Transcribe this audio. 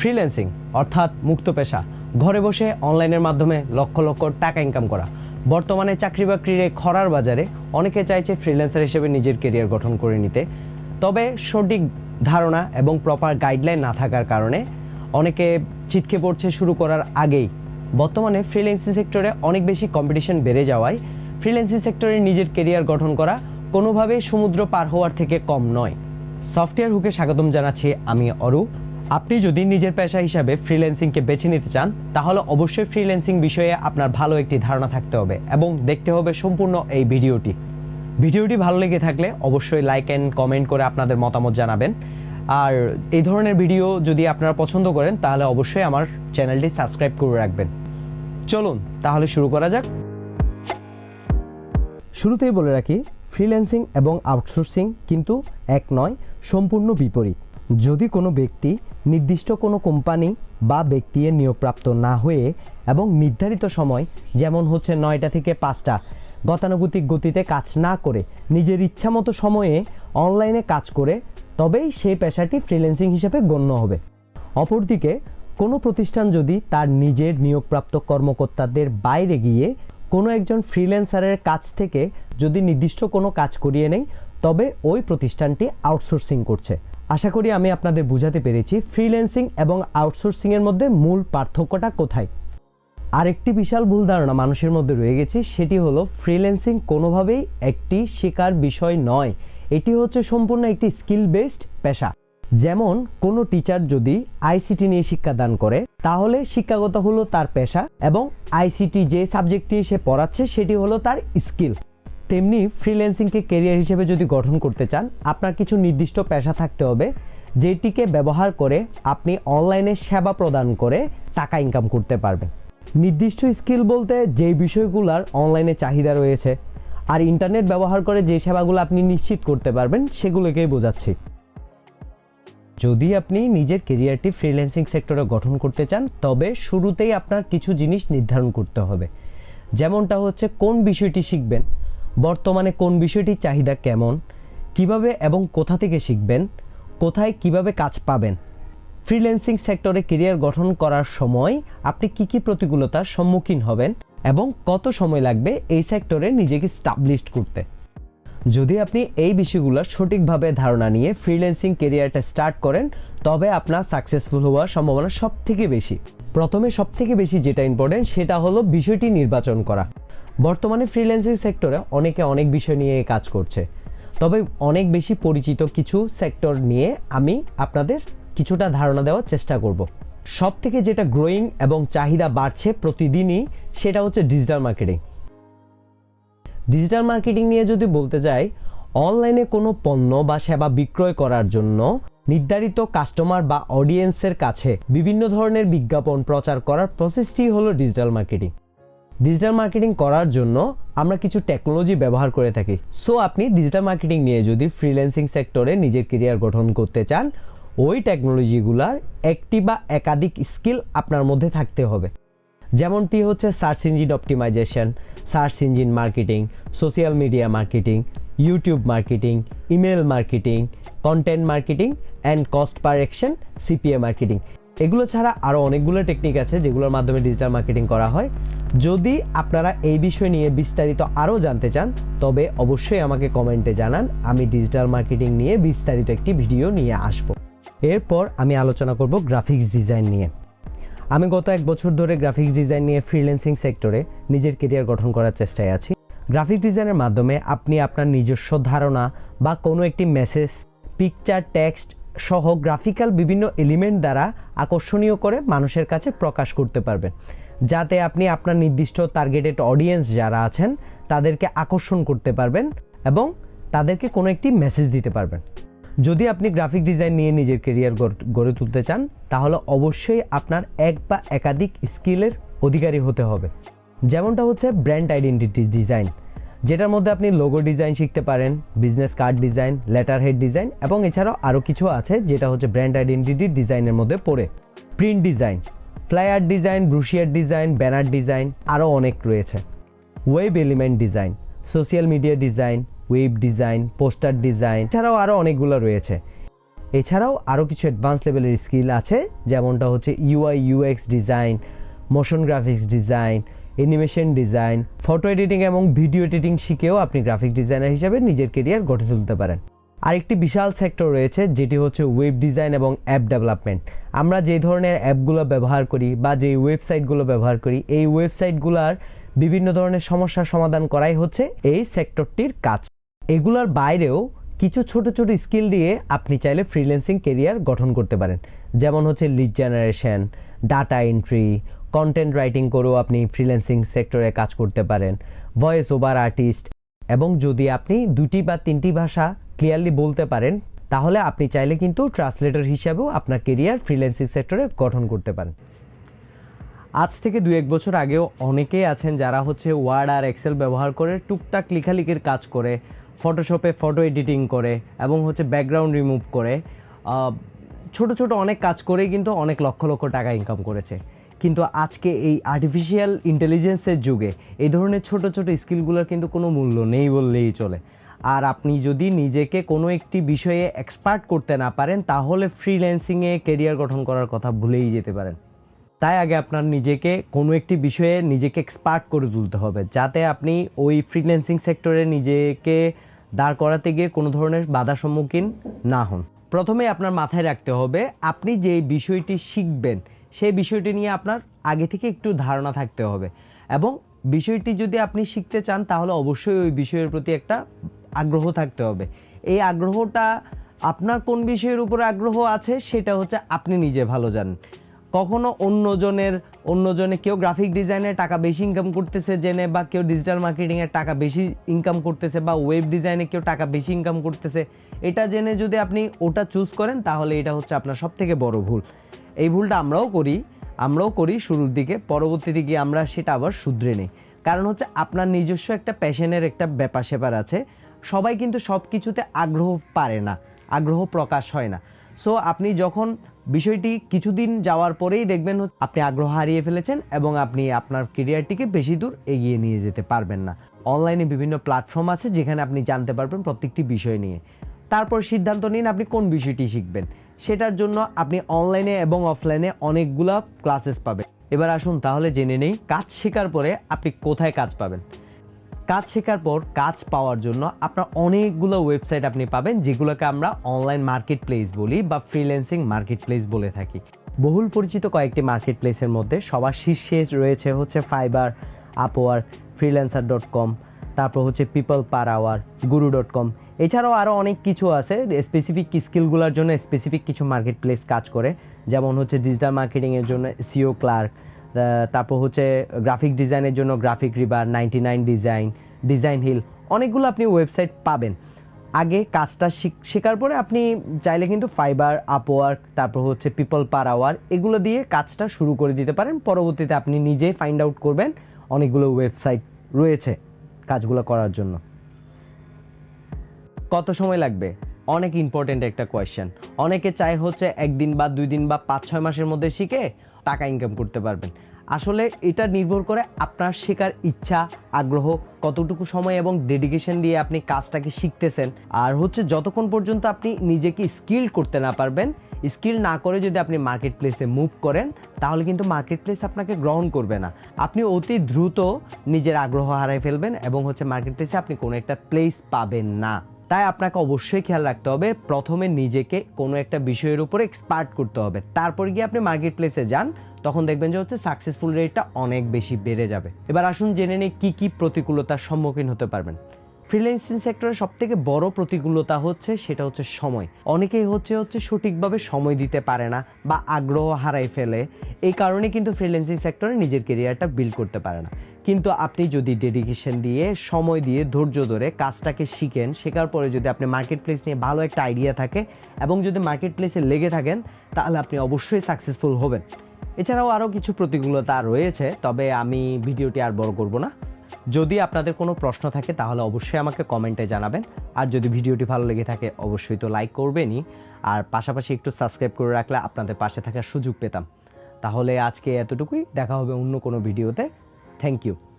Freelancing অর্থাৎ মুক্ত পেশা, ঘরে বসে অনলাইনের মাধ্যমে লক্ষ লক্ষ টাকা ইনকাম করা। বর্তমানে চাকরি বাকরির এই খরার বাজারে অনেকে চাইছে ফ্রিল্যান্সার হিসেবে নিজের কেরিয়ার গঠন করে নিতে, তবে সঠিক ধারণা এবং প্রপার গাইডলাইন না থাকার কারণে অনেকে ছিটকে পড়ছে শুরু করার আগেই। বর্তমানে ফ্রিল্যান্সিং সেক্টরে অনেক বেশি কম্পিটিশন বেড়ে যাওয়ায় ফ্রিল্যান্সিং সেক্টরে নিজের কেরিয়ার গঠন করা কোনোভাবেই সমুদ্র পার হওয়ার থেকে কম নয়। সফটওয়্যার হুকে স্বাগতম জানাচ্ছি, আমি অরু। আপনি যদি নিজের পেশা হিসাবে ফ্রিল্যান্সিংকে বেছে নিতে চান তাহলে অবশ্যই ফ্রিল্যান্সিং বিষয়ে আপনার ভালো একটি ধারণা থাকতে হবে এবং দেখতে হবে সম্পূর্ণ এই ভিডিওটি ভালো লেগে থাকলে অবশ্যই লাইক অ্যান্ড কমেন্ট করে আপনাদের মতামত জানাবেন। আর এই ধরনের ভিডিও যদি আপনারা পছন্দ করেন তাহলে অবশ্যই আমার চ্যানেলটি সাবস্ক্রাইব করে রাখবেন। চলুন তাহলে শুরু করা যাক। শুরুতেই বলে রাখি, ফ্রিল্যান্সিং এবং আউটসোর্সিং কিন্তু এক নয়, সম্পূর্ণ বিপরীত। যদি কোনো ব্যক্তি নির্দিষ্ট কোনো কোম্পানি বা ব্যক্তির নিয়োগপ্রাপ্ত না হয়ে এবং নির্ধারিত সময়, যেমন হচ্ছে 9টা থেকে 5টা, গতানুগতিক গতিতে কাজ না করে নিজের ইচ্ছামতো সময়ে অনলাইনে কাজ করে, তবেই সেই পেশাটি ফ্রিল্যান্সিং হিসেবে গণ্য হবে। অপরদিকে কোনো প্রতিষ্ঠান যদি তার নিজের নিয়োগপ্রাপ্ত কর্মকর্তাদের বাইরে গিয়ে কোনো একজন ফ্রিল্যান্সারের কাছ থেকে যদি নির্দিষ্ট কোনো কাজ করিয়ে নেয়, তবে ওই প্রতিষ্ঠানটি আউটসোর্সিং করছে। আশা করি আমি আপনাদের বোঝাতে পেরেছি ফ্রিল্যান্সিং এবং আউটসোর্সিংয়ের মধ্যে মূল পার্থক্যটা কোথায়। আরেকটি বিশাল ভুল ধারণা মানুষের মধ্যে রয়ে গেছে, সেটি হলো ফ্রিল্যান্সিং কোনোভাবেই একটি শেখার বিষয় নয়, এটি হচ্ছে সম্পূর্ণ একটি স্কিল বেসড পেশা। যেমন কোনো টিচার যদি আইসিটি নিয়ে শিক্ষাদান করে তাহলে শিক্ষাগত হলো তার পেশা এবং আইসিটি যে সাবজেক্টটি সে পড়াচ্ছে সেটি হলো তার স্কিল। তেমনি ফ্রিল্যান্সিংকে ক্যারিয়ার হিসেবে যদি গঠন করতে চান, আপনার কিছু নির্দিষ্ট পেশা থাকতে হবে যেটিকে ব্যবহার করে আপনি অনলাইনে সেবা প্রদান করে টাকা ইনকাম করতে পারবেন। নির্দিষ্ট স্কিল বলতে যেই বিষয়গুলোর অনলাইনে চাহিদা রয়েছে আর ইন্টারনেট ব্যবহার করে যে সেবাগুলো আপনি নিশ্চিত করতে পারবেন সেগুলোকেই বোঝাচ্ছি। যদি আপনি নিজের কেরিয়ারটি ফ্রিল্যান্সিং সেক্টরে গঠন করতে চান তবে শুরুতেই আপনার কিছু জিনিস নির্ধারণ করতে হবে। যেমনটা হচ্ছে কোন বিষয়টি শিখবেন, বর্তমানে কোন বিষয়টির চাহিদা কেমন, কিভাবে এবং কোথা থেকে শিখবেন, কোথায় কিভাবে কাজ পাবেন। ফ্রিল্যান্সিং সেক্টরে কেরিয়ার গঠন করার সময় আপনি কি কি প্রতিকূলতার সম্মুখীন হবেন এবং কত সময় লাগবে এই সেক্টরে নিজেকে স্টাবলিশড করতে। যদি আপনি এই বিষয়গুলোর সঠিকভাবে ধারণা নিয়ে ফ্রিল্যান্সিং কেরিয়ারটা স্টার্ট করেন তবে আপনার সাকসেসফুল হওয়ার সম্ভাবনা সবথেকে বেশি। প্রথমে সবথেকে বেশি যেটা ইম্পর্টেন্ট সেটা হলো বিষয়টি নির্বাচন করা। বর্তমানে ফ্রিল্যান্সিং সেক্টরে অনেকে অনেক বিষয় নিয়ে কাজ করছে, তবে অনেক বেশি পরিচিত কিছু সেক্টর নিয়ে আমি আপনাদের কিছুটা ধারণা দেওয়ার চেষ্টা করব। সব থেকে যেটা গ্রোয়িং এবং চাহিদা বাড়ছে প্রতিদিনই সেটা হচ্ছে ডিজিটাল মার্কেটিং। ডিজিটাল মার্কেটিং নিয়ে যদি বলতে যাই, অনলাইনে কোনো পণ্য বা সেবা বিক্রয় করার জন্য নির্ধারিত কাস্টমার বা অডিয়েন্সের কাছে বিভিন্ন ধরনের বিজ্ঞাপন প্রচার করার প্রসেসটি হলো ডিজিটাল মার্কেটিং। ডিজিটাল মার্কেটিং করার জন্য আমরা কিছু টেকনোলজি ব্যবহার করে থাকি। সো আপনি ডিজিটাল মার্কেটিং নিয়ে যদি ফ্রিল্যান্সিং সেক্টরে নিজের কেরিয়ার গঠন করতে চান, ওই টেকনোলজিগুলার একটি বা একাধিক স্কিল আপনার মধ্যে থাকতে হবে। যেমনটি হচ্ছে search engine optimisation, search engine marketing, social media marketing, YouTube marketing, email marketing, content marketing and cost per action, CPA marketing. এগুলো ছাড়া আরও অনেকগুলো টেকনিক আছে যেগুলোর মাধ্যমে ডিজিটাল মার্কেটিং করা হয়। যদি আপনারা এই বিষয় নিয়ে বিস্তারিত আরও জানতে চান তবে অবশ্যই আমাকে কমেন্টে জানান, আমি ডিজিটাল মার্কেটিং নিয়ে বিস্তারিত একটি ভিডিও নিয়ে আসব। এরপর আমি আলোচনা করব গ্রাফিক্স ডিজাইন নিয়ে। আমি গত 1 বছর ধরে গ্রাফিক্স ডিজাইন নিয়ে ফ্রিল্যান্সিং সেক্টরে নিজের কেরিয়ার গঠন করার চেষ্টায় আছি। গ্রাফিক্স ডিজাইনের মাধ্যমে আপনি আপনার নিজস্ব ধারণা বা কোনো একটি মেসেজ, পিকচার, টেক্সট সহ গ্রাফিক্যাল বিভিন্ন এলিমেন্ট দ্বারা আকর্ষণীয় করে মানুষের কাছে প্রকাশ করতে পারবেন, যাতে আপনি আপনার নির্দিষ্ট টার্গেটেড অডিয়েন্স যারা আছেন তাদেরকে আকর্ষণ করতে পারবেন এবং তাদেরকে কোনো একটি মেসেজ দিতে পারবেন। যদি আপনি গ্রাফিক ডিজাইন নিয়ে নিজের কেরিয়ার গড়ে তুলতে চান তাহলে অবশ্যই আপনার এক বা একাধিক স্কিলের অধিকারী হতে হবে। যেমনটা হচ্ছে ব্র্যান্ড আইডেন্টিটি ডিজাইন, যেটার মধ্যে আপনি লোগো ডিজাইন শিখতে পারেন, business card design, letter head design এবং এছাড়াও আরও কিছু আছে যেটা হচ্ছে ব্র্যান্ড আইডেন্টিটি ডিজাইনের মধ্যে পড়ে। Print design, flyer design, brochure design, banner design, আরও অনেক রয়েছে। Web element design, social media design, web design, poster design, এছাড়াও আরও অনেকগুলো রয়েছে। এছাড়াও আরও কিছু অ্যাডভান্স লেভেলের স্কিল আছে, যেমনটা হচ্ছে UI UX design, motion graphics design, animation design, photo editing এবং ভিডিও এডিটিং শিখেও আপনি গ্রাফিক ডিজাইনার হিসেবে নিজের কেরিয়ার গড়ে তুলতে পারেন। আরেকটি বিশাল সেক্টর রয়েছে যেটি হচ্ছে ওয়েব ডিজাইন এবং অ্যাপ ডেভেলপমেন্ট। আমরা যে ধরনের অ্যাপগুলো ব্যবহার করি বা যে ওয়েবসাইটগুলো ব্যবহার করি, এই ওয়েবসাইটগুলোর বিভিন্ন ধরনের সমস্যার সমাধান করাই হচ্ছে এই সেক্টরটির কাজ। এগুলোর বাইরেও কিছু ছোট ছোট স্কিল দিয়ে আপনি চাইলে ফ্রিল্যান্সিং কেরিয়ার গঠন করতে পারেন, যেমন হচ্ছে lead generation, data entry, content writing করেও আপনি ফ্রিল্যান্সিং সেক্টরে কাজ করতে পারেন, ভয়েস ওভার আর্টিস্ট, এবং যদি আপনি 2টি বা 3টি ভাষা ক্লিয়ারলি বলতে পারেন তাহলে আপনি চাইলে কিন্তু ট্রান্সলেটর হিসাবেও আপনার কেরিয়ার ফ্রিল্যান্সিং সেক্টরে গঠন করতে পারেন। আজ থেকে 2-1 বছর আগেও অনেকেই আছেন যারা হচ্ছে ওয়ার্ড আর এক্সেল ব্যবহার করে টুকটাক লেখালেখির কাজ করে, ফটোশপে ফটো এডিটিং করে এবং হচ্ছে ব্যাকগ্রাউন্ড রিমুভ করে ছোট ছোট অনেক কাজ করে কিন্তু অনেক লক্ষ লক্ষ টাকা ইনকাম করেছে। কিন্তু আজকে এই আর্টিফিশিয়াল ইন্টেলিজেন্সের যুগে এই ধরনের ছোট ছোট স্কিলগুলোর কিন্তু কোনো মূল্য নেই বললেই চলে। আর আপনি যদি নিজেকে কোনো একটি বিষয়ে এক্সপার্ট করতে না পারেন তাহলে ফ্রিল্যান্সিংয়ে কেরিয়ার গঠন করার কথা ভুলেই যেতে পারেন। তাই আগে আপনার নিজেকে কোনো একটি বিষয়ে নিজেকে এক্সপার্ট করে তুলতে হবে, যাতে আপনি ওই ফ্রিল্যান্সিং সেক্টরে নিজেকে দাঁড় করাতে গিয়ে কোনো ধরনের বাধার সম্মুখীন না হন। প্রথমে আপনার মাথায় রাখতে হবে আপনি যে বিষয়টি শিখবেন সেই বিষয়টি নিয়ে আপনার আগে থেকে একটু ধারণা থাকতে হবে, এবং বিষয়টি যদি আপনি শিখতে চান তাহলে অবশ্যই ওই বিষয়ের প্রতি একটা আগ্রহ থাকতে হবে। এই আগ্রহটা আপনার কোন বিষয়ের উপরে আগ্রহ আছে সেটা হচ্ছে আপনি নিজে ভালো জানেন। কখনো অন্যজনে কেউ গ্রাফিক ডিজাইনের টাকা বেশি ইনকাম করতেছে জেনে, বা কেউ ডিজিটাল মার্কেটিংয়ের টাকা বেশি ইনকাম করতেছে, বা ওয়েব ডিজাইনে কেউ টাকা বেশি ইনকাম করতেছে, এটা জেনে যদি আপনি ওটা চুজ করেন তাহলে এটা হচ্ছে আপনার সবথেকে বড় ভুল। এই ভুলটা আমরাও করি শুরুর দিকে, পরবর্তীতে গিয়ে আমরা সেটা আবার শুধরে নিই। কারণ হচ্ছে আপনার নিজস্ব একটা প্যাশনের একটা ব্যাপার স্যাপার আছে। সবাই কিন্তু সব কিছুতে আগ্রহ পারে না, আগ্রহ প্রকাশ হয় না। সো আপনি যখন বিষয়টি কিছুদিন যাওয়ার পরেই দেখবেন আপনি আগ্রহ হারিয়ে ফেলেছেন এবং আপনি আপনার কেরিয়ারটিকে বেশি দূর এগিয়ে নিয়ে যেতে পারবেন না। অনলাইনে বিভিন্ন প্ল্যাটফর্ম আছে যেখানে আপনি জানতে পারবেন প্রত্যেকটি বিষয় নিয়ে। তারপর সিদ্ধান্ত নিন আপনি কোন বিষয়টি শিখবেন। সেটার জন্য আপনি অনলাইনে এবং অফলাইনে অনেকগুলো ক্লাসেস পাবেন। এবার আসুন তাহলে জেনে নেই কাজ শেখার পরে আপনি কোথায় কাজ পাবেন। কাজ শেখার পর কাজ পাওয়ার জন্য আপনার অনেকগুলো ওয়েবসাইট আপনি পাবেন, যেগুলোকে আমরা অনলাইন মার্কেট প্লেস বলি বা ফ্রিল্যান্সিং মার্কেট প্লেস বলে থাকি। বহুল পরিচিত কয়েকটি মার্কেট প্লেসের মধ্যে সবার শীর্ষে রয়েছে হচ্ছে ফাইবার, আপওয়ার্ক, freelancer.com, তারপর হচ্ছে পিপল পার আওয়ার, guru.com। এছাড়াও আরও অনেক কিছু আছে স্পেসিফিক স্কিলগুলোর জন্য স্পেসিফিক কিছু মার্কেট প্লেস কাজ করে, যেমন হচ্ছে ডিজিটাল মার্কেটিংয়ের জন্য সিও ক্লার্ক, তারপর হচ্ছে গ্রাফিক ডিজাইনের জন্য GraphicRiver, 99 design, Designhill, অনেকগুলো আপনি ওয়েবসাইট পাবেন। আগে কাজটা শেখার পরে আপনি চাইলে কিন্তু ফাইবার, আপওয়ার্ক, তারপর হচ্ছে পিপল পার আওয়ার, এগুলো দিয়ে কাজটা শুরু করে দিতে পারেন। পরবর্তীতে আপনি নিজেই ফাইন্ড আউট করবেন অনেকগুলো ওয়েবসাইট রয়েছে কাজগুলো করার জন্য। কত সময় লাগবে? অনেক ইম্পর্টেন্ট একটা কোয়েশ্চেন। অনেকে চায় হচ্ছে 1 দিন বা 2 দিন বা 5-6 মাসের মধ্যে শিখে টাকা ইনকাম করতে পারবেন। আসলে এটা নির্ভর করে আপনার শেখার ইচ্ছা, আগ্রহ, কতটুকু সময় এবং ডেডিকেশন দিয়ে আপনি কাজটাকে শিখতেছেন। আর হচ্ছে যতক্ষণ পর্যন্ত আপনি নিজেকে স্কিল করতে না পারবেন, স্কিল না করে যদি আপনি মার্কেট প্লেসে মুভ করেন তাহলে কিন্তু মার্কেট প্লেস আপনাকে গ্রহণ করবে না। আপনি অতি দ্রুত নিজের আগ্রহ হারিয়ে ফেলবেন এবং হচ্ছে মার্কেট প্লেসে আপনি কোনো একটা প্লেস পাবেন না। তাই আপনাকে অবশ্যই খেয়াল রাখতে হবে প্রথমে নিজেকে কোনো একটা বিষয়ের উপরে এক্সপার্ট করতে হবে, তারপর গিয়ে আপনি মার্কেট প্লেসে যান, তখন দেখবেন যে হচ্ছে সাকসেসফুল রেটটা অনেক বেশি বেড়ে যাবে। এবার আসুন জেনে নিই কী কী প্রতিকূলতার সম্মুখীন হতে পারবেন। ফ্রিল্যান্সিং সেক্টরের সবথেকে বড় প্রতিকূলতা হচ্ছে সেটা হচ্ছে সময়। অনেকেই হচ্ছে সঠিকভাবে সময় দিতে পারে না বা আগ্রহ হারাই ফেলে, এই কারণে কিন্তু ফ্রিল্যান্সিং সেক্টরে নিজের কেরিয়ারটা বিল্ড করতে পারে না। কিন্তু আপনি যদি ডেডিকেশন দিয়ে, সময় দিয়ে, ধৈর্য ধরে কাজটাকে শিখেন, শেখার পরে যদি আপনি মার্কেট প্লেস নিয়ে ভালো একটা আইডিয়া থাকে এবং যদি মার্কেট প্লেসে লেগে থাকেন তাহলে আপনি অবশ্যই সাকসেসফুল হবেন। এছাড়াও আরও কিছু প্রতিকূলতা রয়েছে, তবে আমি ভিডিওটি আর বড় করব না। যদি আপনাদের কোনো প্রশ্ন থাকে তাহলে অবশ্যই আমাকে কমেন্টে জানাবেন। আর যদি ভিডিওটি ভালো লেগে থাকে অবশ্যই তো লাইক করবেনই, আর পাশাপাশি একটু সাবস্ক্রাইব করে রাখলে আপনাদের পাশে থাকার সুযোগ পেতাম। তাহলে আজকে এতটুকুই, দেখা হবে অন্য কোনো ভিডিওতে। Thank you.